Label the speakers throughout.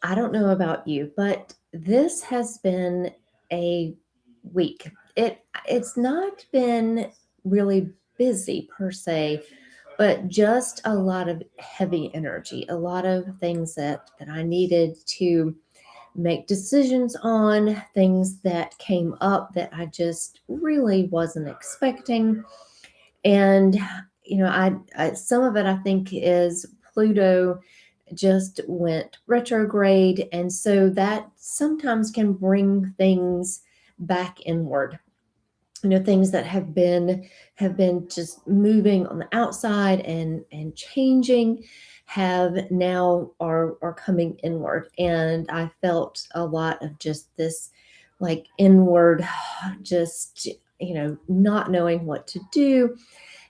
Speaker 1: I don't know about you, but this has been a week. It's not been really busy per se, but just a lot of heavy energy, a lot of things that I needed to make decisions on, things that came up that I just really wasn't expecting. And some of it I think is Pluto just went retrograde, and so that sometimes can bring things back inward. Things that have been just moving on the outside and changing have now are coming inward, and I felt a lot of just this like inward, just not knowing what to do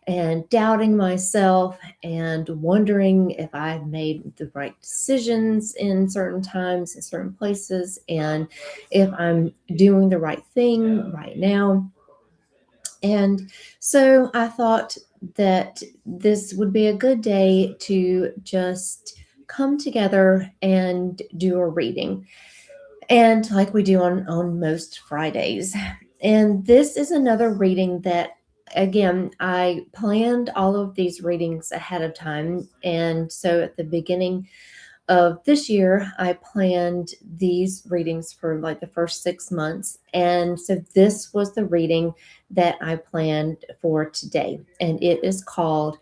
Speaker 1: and doubting myself and wondering if I've made the right decisions in certain times, in certain places, and if I'm doing the right thing right now. And so I thought that this would be a good day to just come together and do a reading, and like we do on most Fridays. And this is another reading that, again, I planned all of these readings ahead of time, and so at the beginning of this year I planned these readings for like the first 6 months, and so this was the reading that I planned for today, and it is called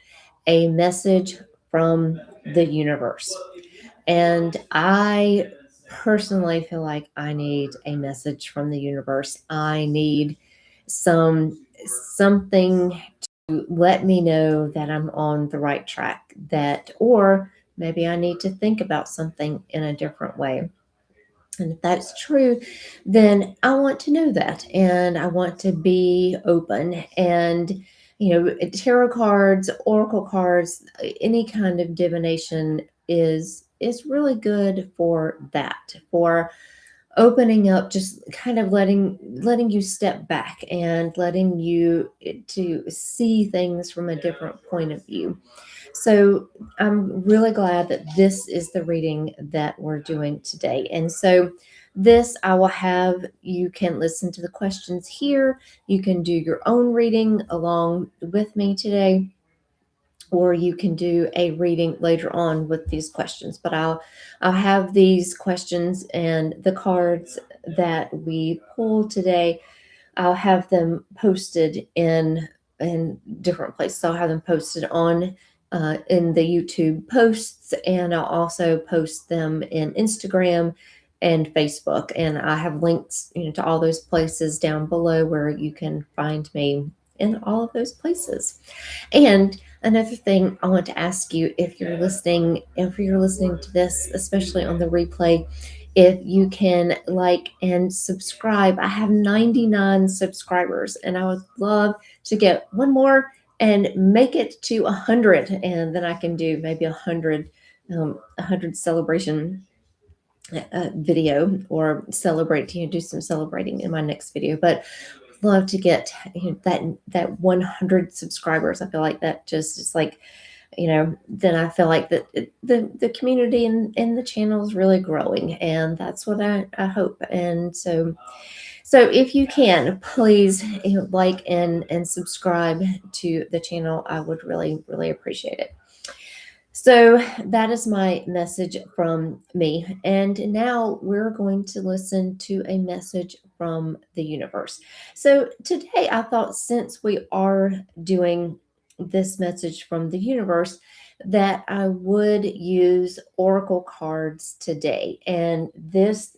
Speaker 1: A Message from the Universe. And I personally feel like I need a message from the universe. I need something to let me know that I'm on the right track, that or maybe I need to think about something in a different way. And if that's true, then I want to know that, and I want to be open. And tarot cards, oracle cards, any kind of divination is really good for that, for opening up, just kind of letting you step back and letting you to see things from a different point of view. So I'm really glad that this is the reading that we're doing today. And so this I will have, you can listen to the questions here. You can do your own reading along with me today, or you can do a reading later on with these questions. But I'll have these questions and the cards that we pull today. I'll have them posted in different places. So I'll have them posted on in the YouTube posts, and I'll also post them in Instagram and Facebook. And I have links, to all those places down below where you can find me in all of those places. And another thing I want to ask you, if you're listening to this, especially on the replay, if you can like and subscribe. I have 99 subscribers, and I would love to get one more and make it to 100, and then I can do maybe 100 celebration video, or celebrate, do some celebrating in my next video. But love to get that 100 subscribers. I feel like that just is like, then I feel like that the community and the channel is really growing, and that's what I hope. And so if you can, please, like and subscribe to the channel. I would really, really appreciate it. So that is my message from me. And now we're going to listen to a message from the universe. So today I thought, since we are doing this message from the universe, that I would use oracle cards today. And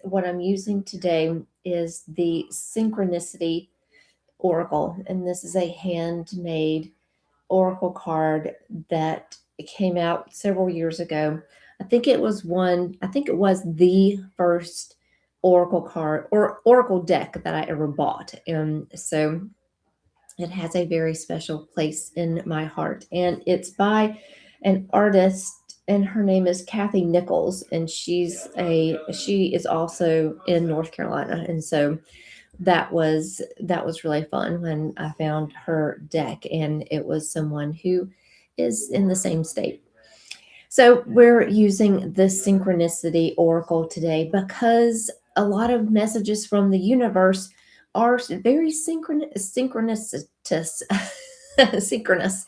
Speaker 1: what I'm using today is the Synchronicity Oracle. And this is a handmade oracle card that came out several years ago. I think it was the first oracle card or oracle deck that I ever bought. And so it has a very special place in my heart. And it's by an artist, and her name is Kathy Nichols, and she is also in North Carolina. And so that was really fun when I found her deck, and it was someone who is in the same state. So we're using the synchronicity oracle today because a lot of messages from the universe are very synchronous, synchronous,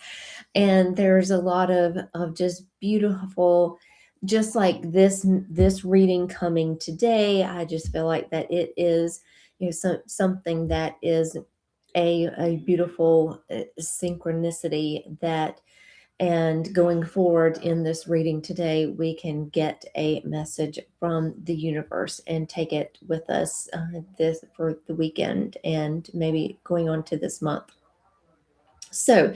Speaker 1: and there's a lot of just beautiful, just like this reading coming today. I just feel like that it is, something that is a beautiful synchronicity that, and going forward in this reading today, we can get a message from the universe and take it with us this for the weekend and maybe going on to this month. So,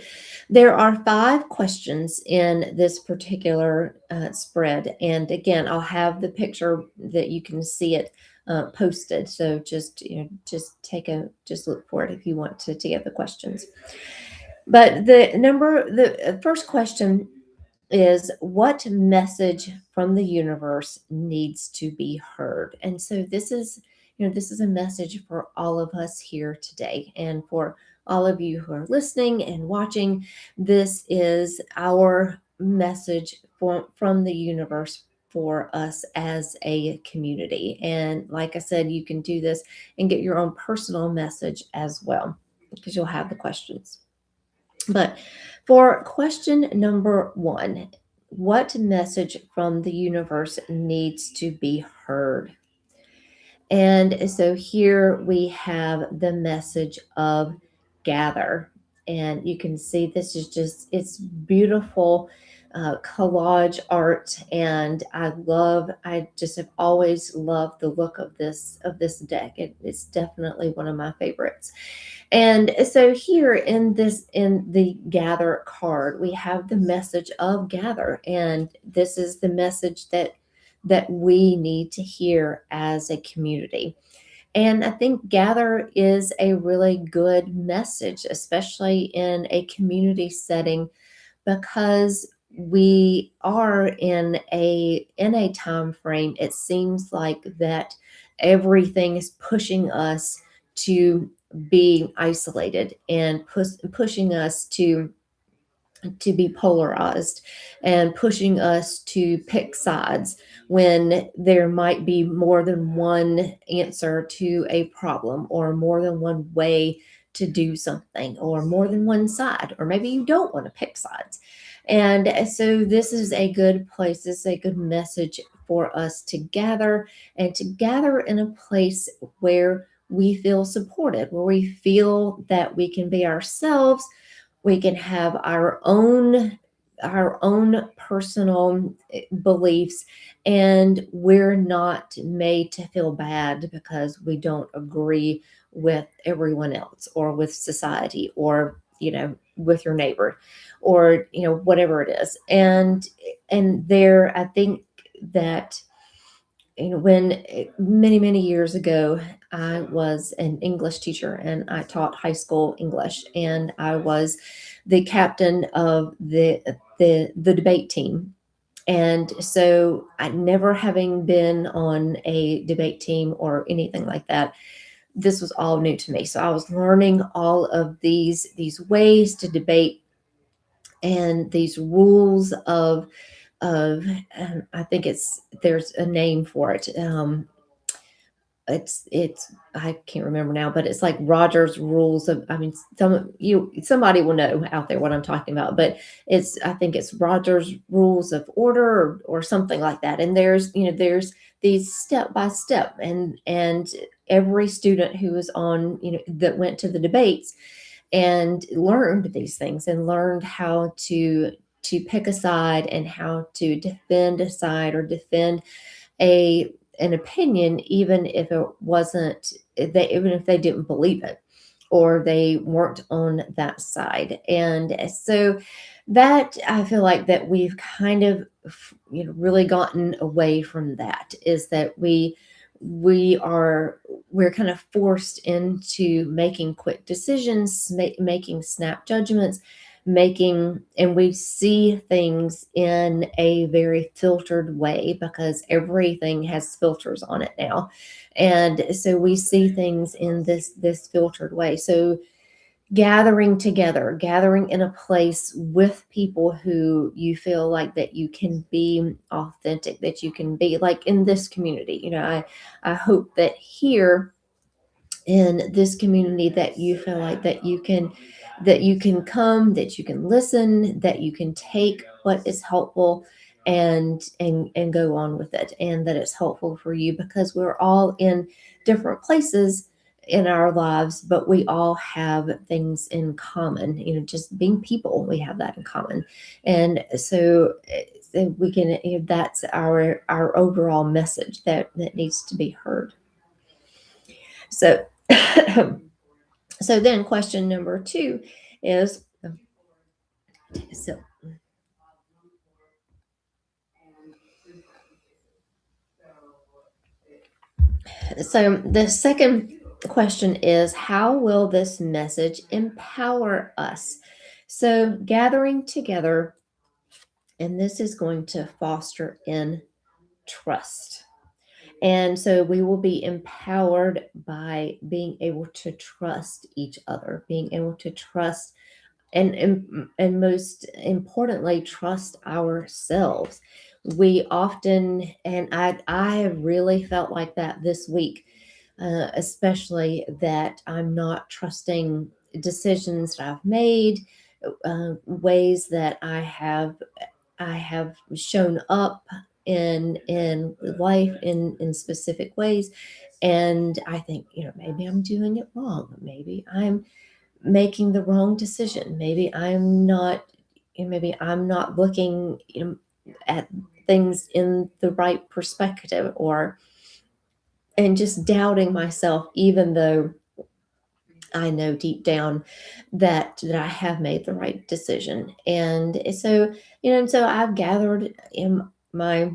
Speaker 1: there are 5 questions in this particular spread, and again, I'll have the picture that you can see it posted. So just just look for it if you want to get the questions. But the first question is, what message from the universe needs to be heard? And so this is a message for all of us here today, and for all of you who are listening and watching. This is our message from the universe for us as a community. And like I said, you can do this and get your own personal message as well, because you'll have the questions. But for question number 1, what message from the universe needs to be heard? And so here we have the message of gather. And you can see this is just, it's beautiful collage art. And I just have always loved the look of this deck. It's definitely one of my favorites. And so here in the gather card, we have the message of gather. And this is the message that we need to hear as a community. And I think gather is a really good message, especially in a community setting, because we are in a time frame. It seems like that everything is pushing us to be isolated and pushing us to be polarized, and pushing us to pick sides when there might be more than one answer to a problem, or more than one way to do something, or more than one side, or maybe you don't want to pick sides. And so this is a good place, this is a good message for us to gather, and to gather in a place where we feel supported, where we feel that we can be ourselves, we can have our own personal beliefs, and we're not made to feel bad because we don't agree with everyone else, or with society, or with your neighbor, or whatever it is. And there, I think that when many years ago, I was an English teacher and I taught high school English, and I was the captain of the debate team. And so, I never having been on a debate team or anything like that, this was all new to me. So I was learning all of these ways to debate, and these rules of I think there's a name for it. It's I can't remember now, but it's like Roger's rules of, I mean, somebody will know out there what I'm talking about, but I think it's Roger's rules of order, or something like that. And there's these step by step, and every student who was on, that went to the debates and learned these things, and learned how to pick a side, and how to defend a side, or defend a an opinion, even if it wasn't even if they didn't believe it, or they weren't on that side. And so, that I feel like that we've kind of really gotten away from that, is that we're kind of forced into making quick decisions, making snap judgments, and we see things in a very filtered way, because everything has filters on it now. And so we see things in this filtered way. So gathering together, gathering in a place with people who you feel like that you can be authentic, that you can be like in this community. I hope that here in this community that you feel like that you can come, that you can listen, that you can take what is helpful and go on with it, and that it's helpful for you, because we're all in different places in our lives, but we all have things in common. Just being people, we have that in common. And so we can, that's our overall message that needs to be heard. So so then question number two is, so so the second question is, how will this message empower us? So gathering together, and this is going to foster in trust. And so we will be empowered by being able to trust each other, being able to trust, and most importantly, trust ourselves. We often, and I really felt like that this week, especially that I'm not trusting decisions that I've made, ways that I have shown up in life in specific ways. And I think, maybe I'm doing it wrong, maybe I'm making the wrong decision, maybe I'm not looking, at things in the right perspective, or and just doubting myself, even though I know deep down that I have made the right decision. And so I've gathered in my,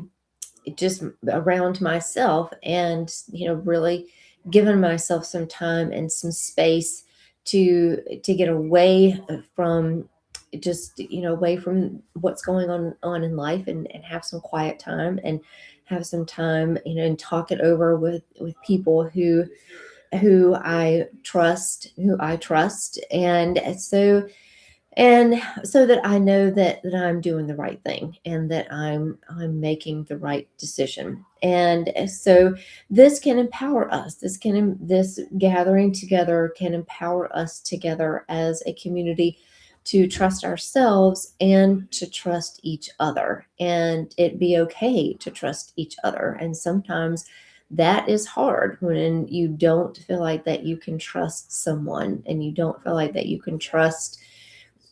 Speaker 1: just around myself, and really given myself some time and some space to get away from, just away from what's going on in life, and have some quiet time, and have some time, and talk it over with people who I trust. And so that I know that I'm doing the right thing, and that I'm making the right decision. And so this can empower us. This gathering together can empower us together as a community to trust ourselves and to trust each other, and it be okay to trust each other. And sometimes that is hard, when you don't feel like that you can trust someone, and you don't feel like that you can trust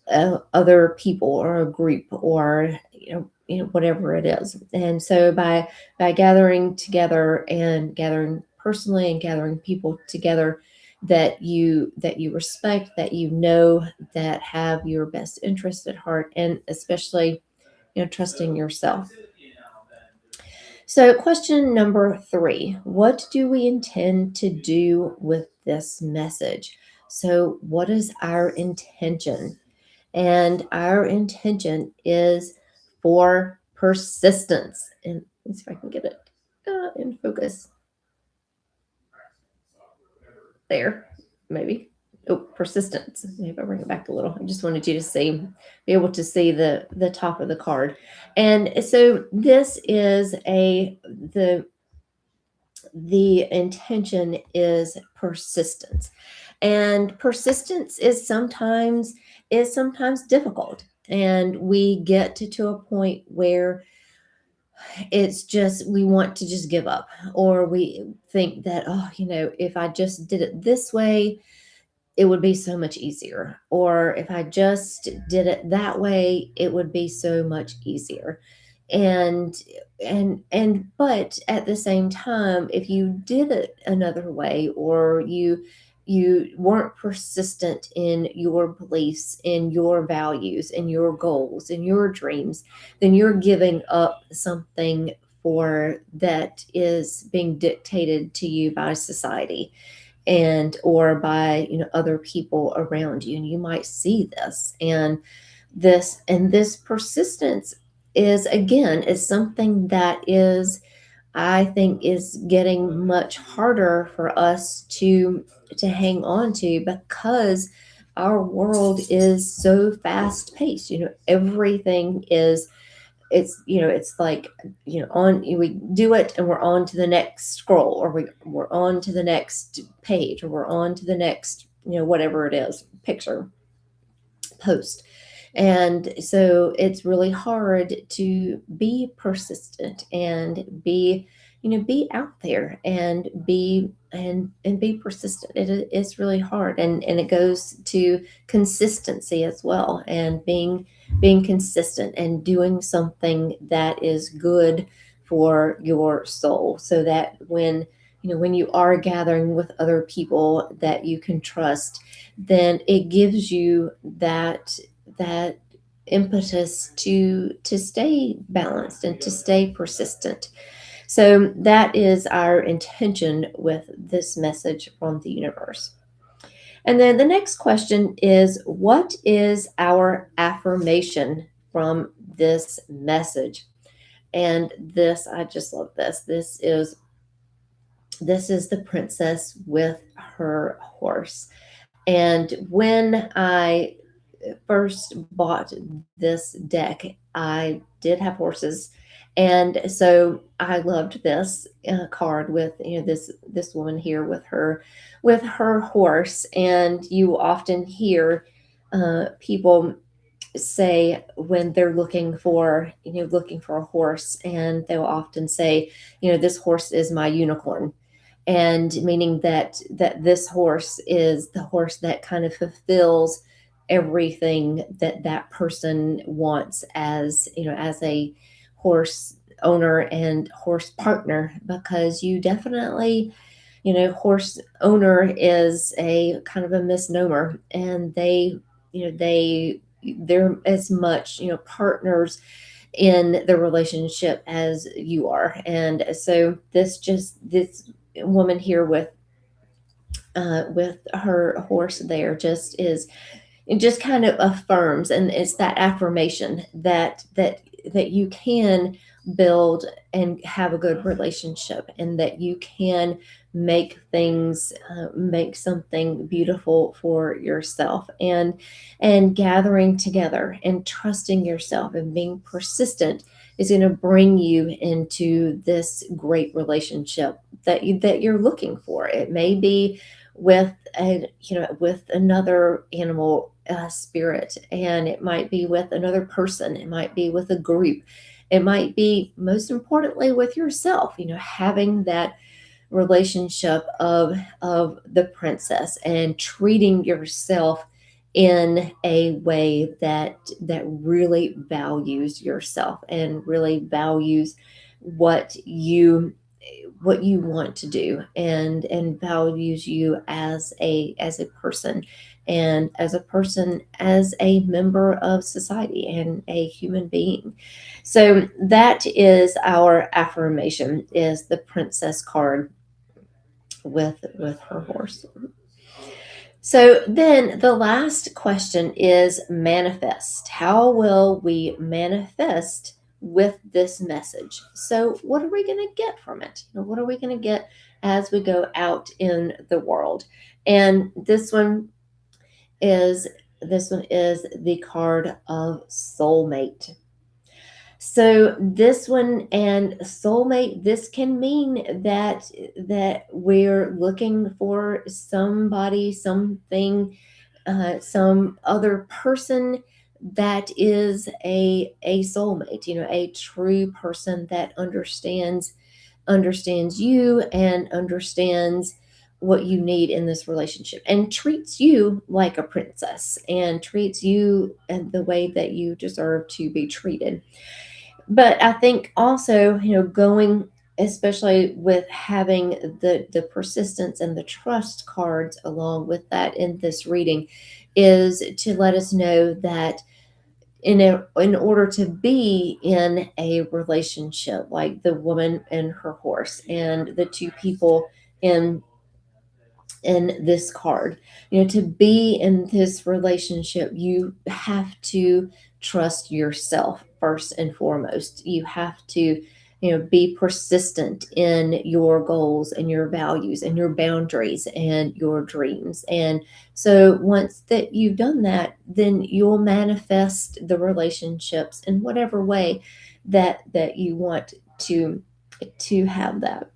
Speaker 1: other people, or a group, or whatever it is. And so by gathering together, and gathering personally, and gathering people together that you respect, that that have your best interest at heart, and especially trusting yourself. So question number three: what do we intend to do with this message? So what is our intention? And our intention is for persistence. And let's see if I can get it in focus there, maybe. Oh, persistence. Maybe I'll bring it back a little. I just wanted you to be able to see the top of the card. And so this is the intention is persistence. And persistence is sometimes difficult, and we get to a point where it's just, we want to just give up, or we think that, oh, if I just did it this way, it would be so much easier. Or if I just did it that way, it would be so much easier. And but at the same time, if you did it another way, or you weren't persistent in your beliefs, in your values, in your goals, in your dreams, then you're giving up something for that is being dictated to you by society, and or by other people around you. And you might see this, and this persistence is something that is, I think, is getting much harder for us to hang on to, because our world is so fast paced. Everything is, it's like, on, we do it and we're on to the next scroll, or we're on to the next page, or we're on to the next, whatever it is, picture, post. And so it's really hard to be persistent and be out there and be persistent. It's really hard, and it goes to consistency as well, and being consistent and doing something that is good for your soul, so that when you are gathering with other people that you can trust, then it gives you that impetus to stay balanced and to stay persistent. So that is our intention with this message from the universe. And then the next question is, what is our affirmation from this message? And this, I just love this. This is the princess with her horse. And when I first bought this deck, I did have horses, and so I loved this card with, this woman here with her horse. And you often hear people say, when they're looking for a horse, and they'll often say, this horse is my unicorn, and meaning that this horse is the horse that kind of fulfills everything that person wants, as a horse owner and horse partner. Because you definitely, horse owner is a kind of a misnomer, and they're as much, partners in the relationship as you are. And so this woman here with her horse there just is, it just kind of affirms, and it's that affirmation that you can build and have a good relationship, and that you can make something beautiful for yourself. And gathering together and trusting yourself and being persistent is going to bring you into this great relationship that you're looking for. It may be with another animal spirit, and it might be with another person, it might be with a group, it might be, most importantly, with yourself, having that relationship of the princess, and treating yourself in a way that really values yourself, and really values what you want to do, and values you as a person, and as a member of society, and a human being. So that is our affirmation, is the princess card with her horse. So then the last question is manifest. How will we manifest with this message? So what are we going to get from it? What are we going to get as we go out in the world? And this one is the card of soulmate. So this one, and soulmate, this can mean that we're looking for somebody, something, some other person that is a soulmate, a true person that understands you, and understands what you need in this relationship, and treats you like a princess, and treats you in the way that you deserve to be treated. But I think also, going, especially with having the persistence and the trust cards along with that in this reading, is to let us know that in order to be in a relationship, like the woman and her horse, and the two people in this card, to be in this relationship, you have to trust yourself first and foremost. You have to be persistent in your goals and your values and your boundaries and your dreams. And so once that you've done that, then you'll manifest the relationships in whatever way that you want to have that.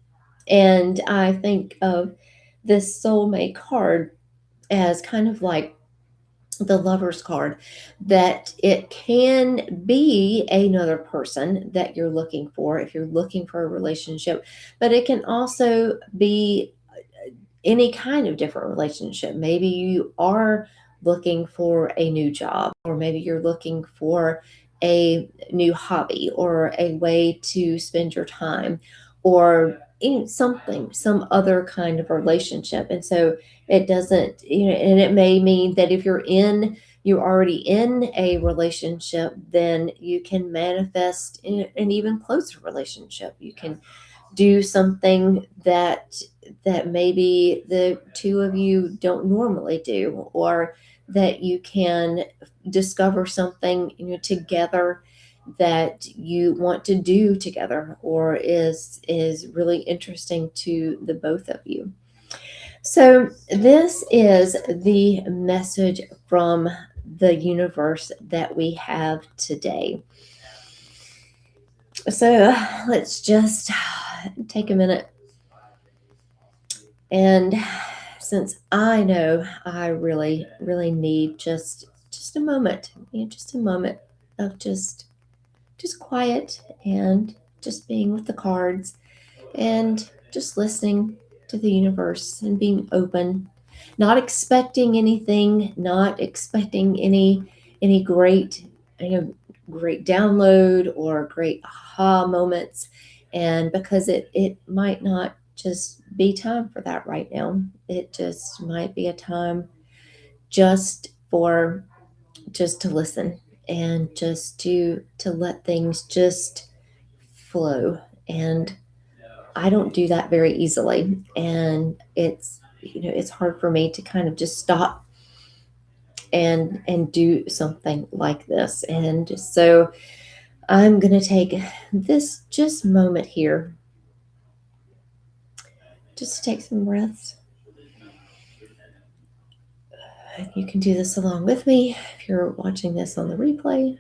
Speaker 1: And I think of this soulmate card as kind of like the lover's card, that it can be another person that you're looking for if you're looking for a relationship, but it can also be any kind of different relationship. Maybe you are looking for a new job, or maybe you're looking for a new hobby or a way to spend your time, or something, some other kind of relationship. And so it doesn't, and it may mean that if you're already in a relationship, then you can manifest in an even closer relationship. You can do something that maybe the two of you don't normally do, or that you can discover something together that you want to do together, or is really interesting to the both of you. So this is the message from the universe that we have today. So let's just take a minute. And since I know I really, really need just a moment, just a moment of just quiet, and just being with the cards, and just listening to the universe and being open, not expecting anything, not expecting any great, great download or great aha moments. And because it might not just be time for that right now, it just might be a time just for just to listen, and just to let things just flow. And I don't do that very easily. And it's hard for me to kind of just stop and do something like this. And so I'm going to take this just moment here just to take some breaths. You can do this along with me if you're watching this on the replay.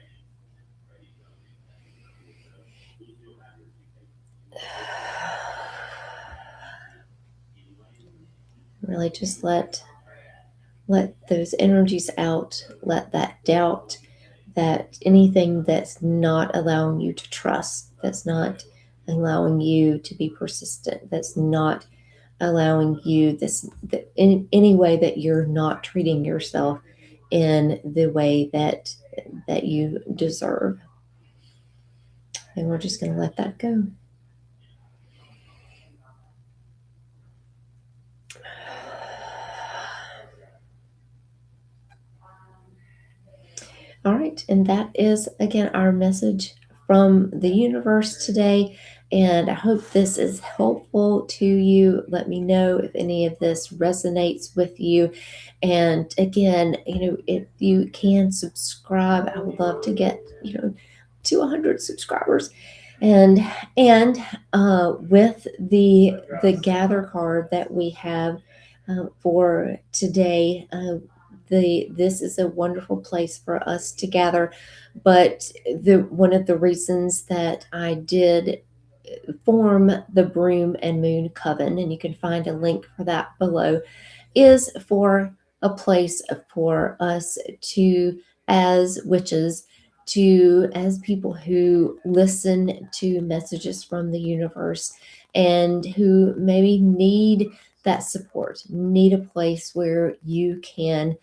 Speaker 1: Really just let those energies out. Let that doubt, that anything that's not allowing you to trust, that's not allowing you to be persistent, that's not allowing you in any way that you're not treating yourself in the way that you deserve. And we're just going to let that go. All right, and that is again our message from the universe today. And I hope this is helpful to you. Let me know if any of this resonates with you. And again, if you can subscribe, I would love to get, to 100 subscribers. And with the gather card that we have for today, this is a wonderful place for us to gather. But the one of the reasons that I did form the Broom and Moon Coven, and you can find a link for that below, is for a place for us to, as witches, as people who listen to messages from the universe, and who maybe need that support, need a place where you can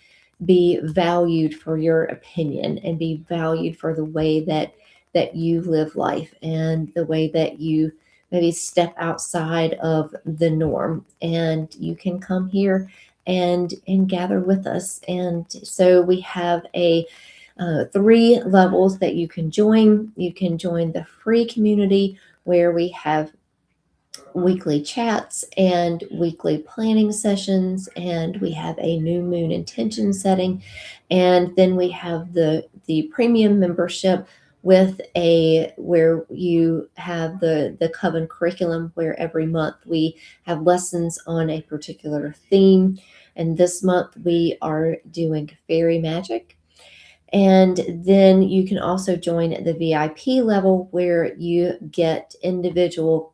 Speaker 1: be valued for your opinion, and be valued for the way that you live life, and the way that you maybe step outside of the norm. And you can come here and gather with us. And so we have a 3 levels that you can join. You can join the free community, where we have weekly chats and weekly planning sessions, and we have a new moon intention setting. And then we have the premium membership, with a where you have the Coven curriculum, where every month we have lessons on a particular theme. And this month we are doing fairy magic. And then you can also join the VIP level, where you get an individual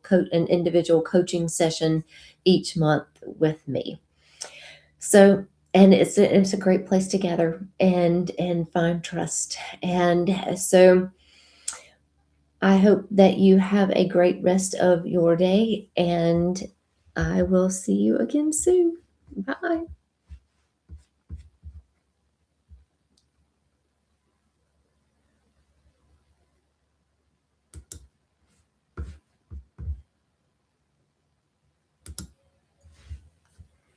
Speaker 1: coaching session each month with me. So, and it's a great place to gather and find trust. And so I hope that you have a great rest of your day, and I will see you again soon. Bye.